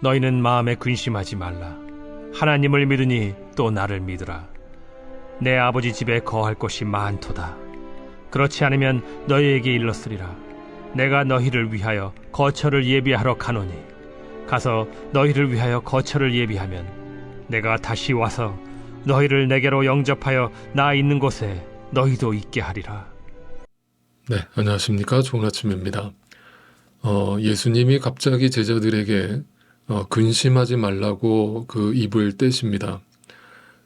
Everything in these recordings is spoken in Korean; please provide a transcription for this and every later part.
너희는 마음에 근심하지 말라. 하나님을 믿으니 또 나를 믿으라. 내 아버지 집에 거할 곳이 많도다. 그렇지 않으면 너희에게 일렀으리라. 내가 너희를 위하여 거처를 예비하러 가노니 가서 너희를 위하여 거처를 예비하면 내가 다시 와서 너희를 내게로 영접하여 나 있는 곳에 너희도 있게 하리라. 네, 안녕하십니까. 좋은 아침입니다. 예수님이 갑자기 제자들에게 근심하지 말라고 그 입을 떼십니다.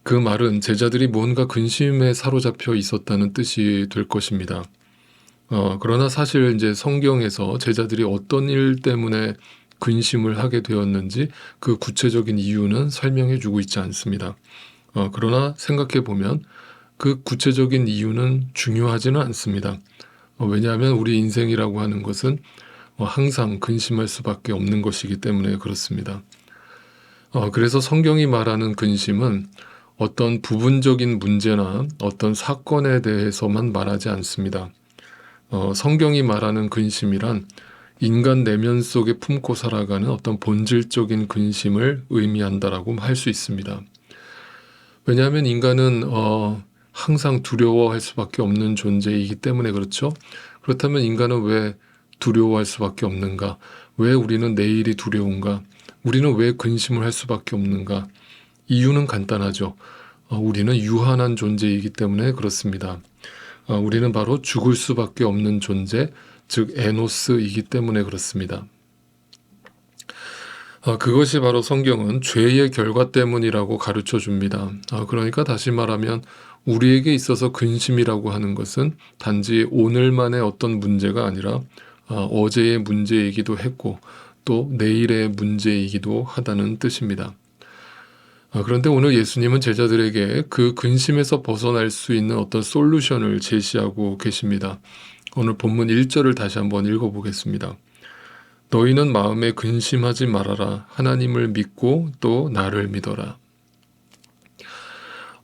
그 말은 제자들이 뭔가 근심에 사로잡혀 있었다는 뜻이 될 것입니다. 그러나 사실 이제 성경에서 제자들이 어떤 일 때문에 근심을 하게 되었는지 그 구체적인 이유는 설명해 주고 있지 않습니다. 그러나 생각해 보면 그 구체적인 이유는 중요하지는 않습니다. 왜냐하면 우리 인생이라고 하는 것은 항상 근심할 수밖에 없는 것이기 때문에 그렇습니다. 그래서 성경이 말하는 근심은 어떤 부분적인 문제나 어떤 사건에 대해서만 말하지 않습니다. 성경이 말하는 근심이란 인간 내면 속에 품고 살아가는 어떤 본질적인 근심을 의미한다라고 할 수 있습니다. 왜냐하면 인간은 항상 두려워할 수밖에 없는 존재이기 때문에 그렇죠. 그렇다면 인간은 왜 두려워할 수밖에 없는가? 왜 우리는 내일이 두려운가? 우리는 왜 근심을 할 수밖에 없는가? 이유는 간단하죠. 우리는 유한한 존재이기 때문에 그렇습니다. 우리는 바로 죽을 수밖에 없는 존재, 즉 에노스이기 때문에 그렇습니다. 그것이 바로 성경은 죄의 결과 때문이라고 가르쳐 줍니다. 그러니까 다시 말하면 우리에게 있어서 근심이라고 하는 것은 단지 오늘만의 어떤 문제가 아니라 어제의 문제이기도 했고 또 내일의 문제이기도 하다는 뜻입니다. 그런데 오늘 예수님은 제자들에게 그 근심에서 벗어날 수 있는 어떤 솔루션을 제시하고 계십니다. 오늘 본문 1절을 다시 한번 읽어보겠습니다. 너희는 마음에 근심하지 말아라. 하나님을 믿고 또 나를 믿어라.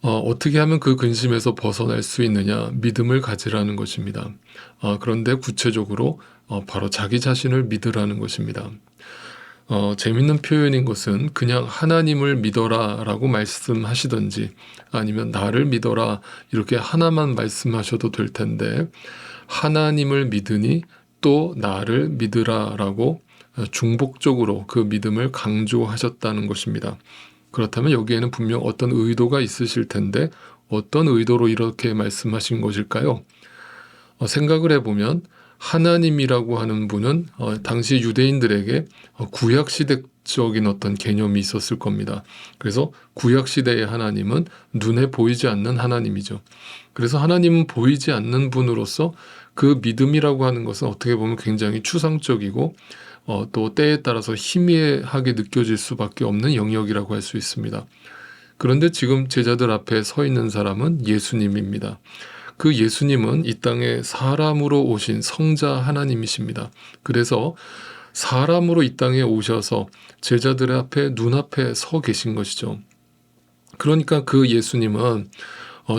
어떻게 하면 그 근심에서 벗어날 수 있느냐? 믿음을 가지라는 것입니다. 그런데 구체적으로 바로 자기 자신을 믿으라는 것입니다. 재밌는 표현인 것은 그냥 하나님을 믿어라 라고 말씀하시든지 아니면 나를 믿어라 이렇게 하나만 말씀하셔도 될 텐데 하나님을 믿으니 또 나를 믿으라 라고 중복적으로 그 믿음을 강조하셨다는 것입니다. 그렇다면 여기에는 분명 어떤 의도가 있으실 텐데 어떤 의도로 이렇게 말씀하신 것일까요? 생각을 해보면 하나님이라고 하는 분은 당시 유대인들에게 구약시대적인 어떤 개념이 있었을 겁니다. 그래서 구약시대의 하나님은 눈에 보이지 않는 하나님이죠. 그래서 하나님은 보이지 않는 분으로서 그 믿음이라고 하는 것은 어떻게 보면 굉장히 추상적이고 또 때에 따라서 희미하게 느껴질 수밖에 없는 영역이라고 할 수 있습니다. 그런데 지금 제자들 앞에 서 있는 사람은 예수님입니다. 그 예수님은 이 땅에 사람으로 오신 성자 하나님이십니다. 그래서 사람으로 이 땅에 오셔서 제자들 앞에 눈앞에 서 계신 것이죠. 그러니까 그 예수님은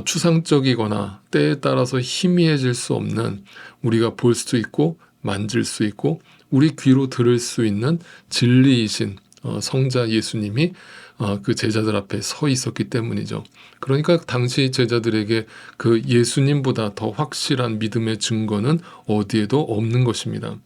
추상적이거나 때에 따라서 희미해질 수 없는 우리가 볼 수 있고 만질 수 있고 우리 귀로 들을 수 있는 진리이신 성자 예수님이 그 제자들 앞에 서 있었기 때문이죠. 그러니까 당시 제자들에게 그 예수님보다 더 확실한 믿음의 증거는 어디에도 없는 것입니다.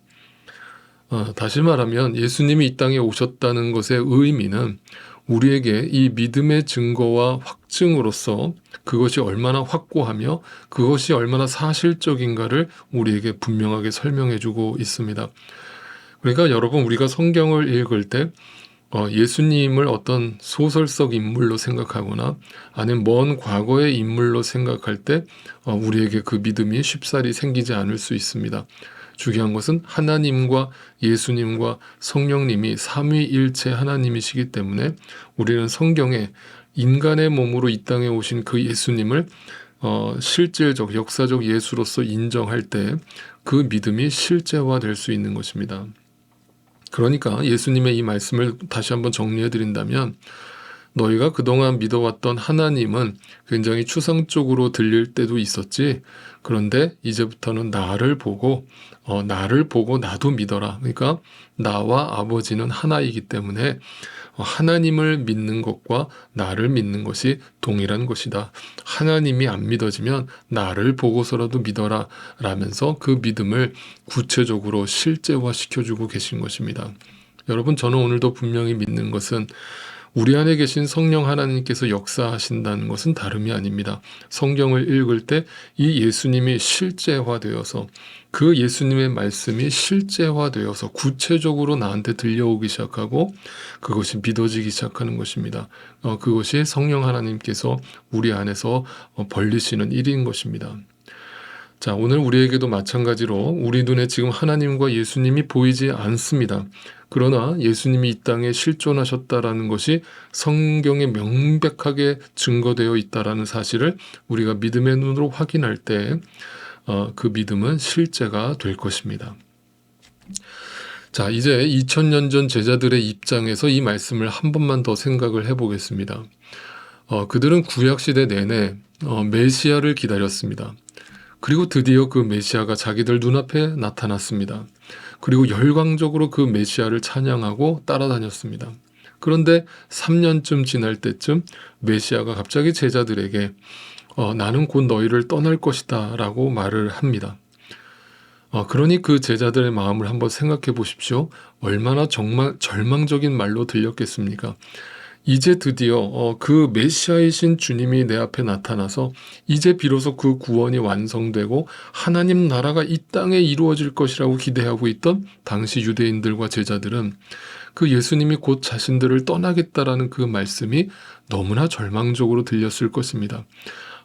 다시 말하면 예수님이 이 땅에 오셨다는 것의 의미는 우리에게 이 믿음의 증거와 확증으로서 그것이 얼마나 확고하며 그것이 얼마나 사실적인가를 우리에게 분명하게 설명해 주고 있습니다. 그러니까 여러분 우리가 성경을 읽을 때 예수님을 어떤 소설 속 인물로 생각하거나 아니면 먼 과거의 인물로 생각할 때 우리에게 그 믿음이 쉽사리 생기지 않을 수 있습니다. 중요한 것은 하나님과 예수님과 성령님이 삼위일체 하나님이시기 때문에 우리는 성경에 인간의 몸으로 이 땅에 오신 그 예수님을 실질적, 역사적 예수로서 인정할 때 그 믿음이 실제화될 수 있는 것입니다. 그러니까 예수님의 이 말씀을 다시 한번 정리해 드린다면 너희가 그동안 믿어왔던 하나님은 굉장히 추상적으로 들릴 때도 있었지. 그런데 이제부터는 나를 보고 나도 믿어라. 그러니까 나와 아버지는 하나이기 때문에 하나님을 믿는 것과 나를 믿는 것이 동일한 것이다. 하나님이 안 믿어지면 나를 보고서라도 믿어라 라면서 그 믿음을 구체적으로 실제화시켜주고 계신 것입니다. 여러분, 저는 오늘도 분명히 믿는 것은 우리 안에 계신 성령 하나님께서 역사하신다는 것은 다름이 아닙니다. 성경을 읽을 때 이 예수님이 실제화되어서 그 예수님의 말씀이 실제화되어서 구체적으로 나한테 들려오기 시작하고 그것이 믿어지기 시작하는 것입니다. 그것이 성령 하나님께서 우리 안에서 벌리시는 일인 것입니다. 자, 오늘 우리에게도 마찬가지로 우리 눈에 지금 하나님과 예수님이 보이지 않습니다. 그러나 예수님이 이 땅에 실존하셨다라는 것이 성경에 명백하게 증거되어 있다라는 사실을 우리가 믿음의 눈으로 확인할 때 그 믿음은 실제가 될 것입니다. 자, 이제 2000년 전 제자들의 입장에서 이 말씀을 한 번만 더 생각을 해보겠습니다. 그들은 구약시대 내내 메시아를 기다렸습니다. 그리고 드디어 그 메시아가 자기들 눈앞에 나타났습니다. 그리고 열광적으로 그 메시아를 찬양하고 따라다녔습니다. 그런데 3년쯤 지날 때쯤 메시아가 갑자기 제자들에게 나는 곧 너희를 떠날 것이다 라고 말을 합니다. 그러니 그 제자들의 마음을 한번 생각해 보십시오. 얼마나 정말 절망적인 말로 들렸겠습니까? 이제 드디어 그 메시아이신 주님이 내 앞에 나타나서 이제 비로소 그 구원이 완성되고 하나님 나라가 이 땅에 이루어질 것이라고 기대하고 있던 당시 유대인들과 제자들은 그 예수님이 곧 자신들을 떠나겠다라는 그 말씀이 너무나 절망적으로 들렸을 것입니다.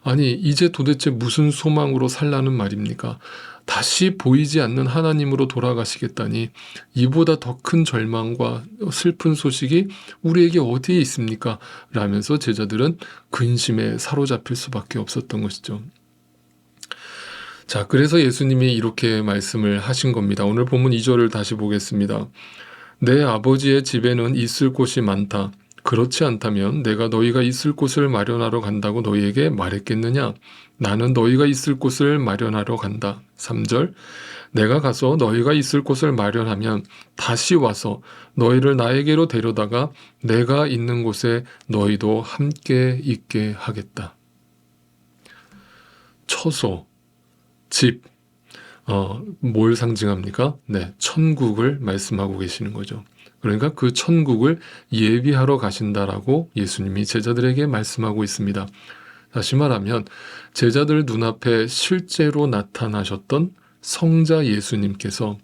아니, 이제 도대체 무슨 소망으로 살라는 말입니까? 다시 보이지 않는 하나님으로 돌아가시겠다니 이보다 더 큰 절망과 슬픈 소식이 우리에게 어디에 있습니까? 라면서 제자들은 근심에 사로잡힐 수밖에 없었던 것이죠. 자, 그래서 예수님이 이렇게 말씀을 하신 겁니다. 오늘 본문 2절을 다시 보겠습니다. 내 아버지의 집에는 있을 곳이 많다. 그렇지 않다면 내가 너희가 있을 곳을 마련하러 간다고 너희에게 말했겠느냐? 나는 너희가 있을 곳을 마련하러 간다. 3절, 내가 가서 너희가 있을 곳을 마련하면 다시 와서 너희를 나에게로 데려다가 내가 있는 곳에 너희도 함께 있게 하겠다. 처소, 집, 뭘 상징합니까? 네, 천국을 말씀하고 계시는 거죠. 그러니까 그 천국을 예비하러 가신다라고 예수님이 제자들에게 말씀하고 있습니다. 다시 말하면 제자들 눈앞에 실제로 나타나셨던 성자 예수님께서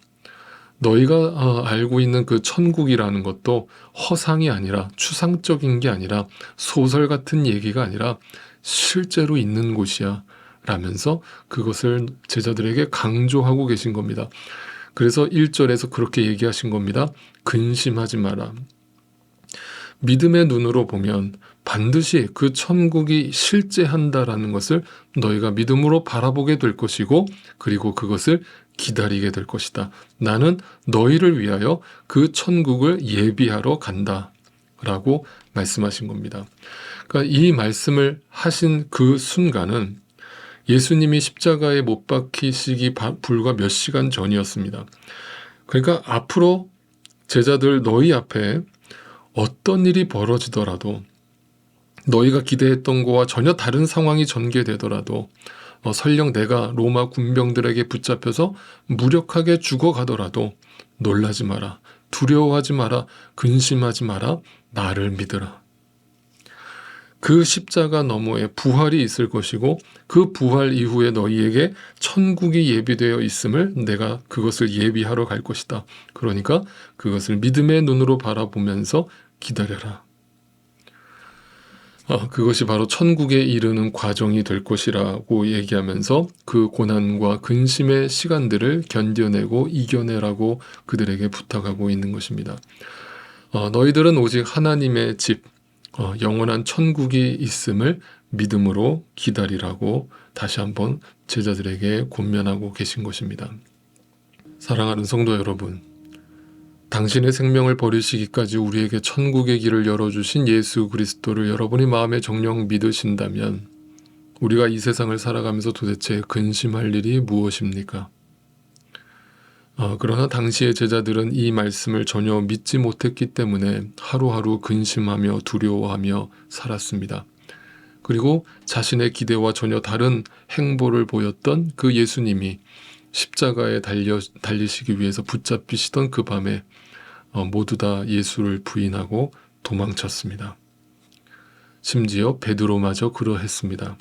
너희가 알고 있는 그 천국이라는 것도 허상이 아니라 추상적인 게 아니라 소설 같은 얘기가 아니라 실제로 있는 곳이야 라면서 그것을 제자들에게 강조하고 계신 겁니다. 그래서 1절에서 그렇게 얘기하신 겁니다. 근심하지 마라. 믿음의 눈으로 보면 반드시 그 천국이 실제한다라는 것을 너희가 믿음으로 바라보게 될 것이고 그리고 그것을 기다리게 될 것이다. 나는 너희를 위하여 그 천국을 예비하러 간다 라고 말씀하신 겁니다. 그러니까 이 말씀을 하신 그 순간은 예수님이 십자가에 못 박히시기 불과 몇 시간 전이었습니다. 그러니까 앞으로 제자들 너희 앞에 어떤 일이 벌어지더라도 너희가 기대했던 거와 전혀 다른 상황이 전개되더라도 설령 내가 로마 군병들에게 붙잡혀서 무력하게 죽어가더라도 놀라지 마라, 두려워하지 마라, 근심하지 마라, 나를 믿으라. 그 십자가 너머에 부활이 있을 것이고 그 부활 이후에 너희에게 천국이 예비되어 있음을 내가 그것을 예비하러 갈 것이다. 그러니까 그것을 믿음의 눈으로 바라보면서 기다려라. 그것이 바로 천국에 이르는 과정이 될 것이라고 얘기하면서 그 고난과 근심의 시간들을 견뎌내고 이겨내라고 그들에게 부탁하고 있는 것입니다. 너희들은 오직 하나님의 집, 영원한 천국이 있음을 믿음으로 기다리라고 다시 한번 제자들에게 권면하고 계신 것입니다. 사랑하는 성도 여러분, 당신의 생명을 버리시기까지 우리에게 천국의 길을 열어주신 예수 그리스도를 여러분이 마음에 정녕 믿으신다면 우리가 이 세상을 살아가면서 도대체 근심할 일이 무엇입니까? 그러나 당시의 제자들은 이 말씀을 전혀 믿지 못했기 때문에 하루하루 근심하며 두려워하며 살았습니다. 그리고 자신의 기대와 전혀 다른 행보를 보였던 그 예수님이 십자가에 달리시기 위해서 붙잡히시던 그 밤에 모두 다 예수를 부인하고 도망쳤습니다. 심지어 베드로마저 그러했습니다.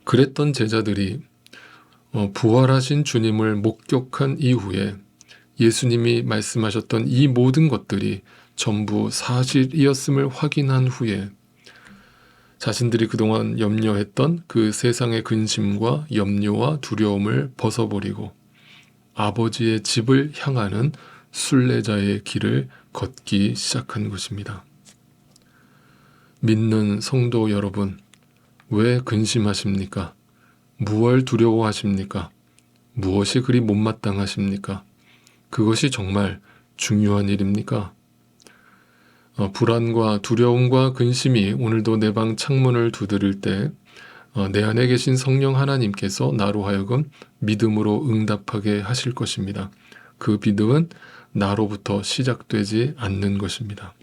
그랬던 제자들이 부활하신 주님을 목격한 이후에 예수님이 말씀하셨던 이 모든 것들이 전부 사실이었음을 확인한 후에 자신들이 그동안 염려했던 그 세상의 근심과 염려와 두려움을 벗어버리고 아버지의 집을 향하는 순례자의 길을 걷기 시작한 것입니다. 믿는 성도 여러분, 왜 근심하십니까? 무엇을 두려워하십니까? 무엇이 그리 못마땅하십니까? 그것이 정말 중요한 일입니까? 불안과 두려움과 근심이 오늘도 내 방 창문을 두드릴 때 내 안에 계신 성령 하나님께서 나로 하여금 믿음으로 응답하게 하실 것입니다. 그 믿음은 나로부터 시작되지 않는 것입니다.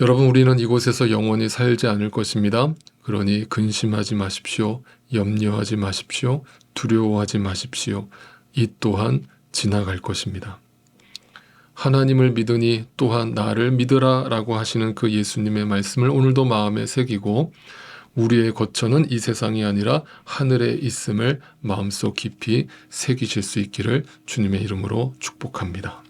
여러분, 우리는 이곳에서 영원히 살지 않을 것입니다. 그러니 근심하지 마십시오. 염려하지 마십시오. 두려워하지 마십시오. 이 또한 지나갈 것입니다. 하나님을 믿으니 또한 나를 믿으라 라고 하시는 그 예수님의 말씀을 오늘도 마음에 새기고 우리의 거처는 이 세상이 아니라 하늘에 있음을 마음속 깊이 새기실 수 있기를 주님의 이름으로 축복합니다.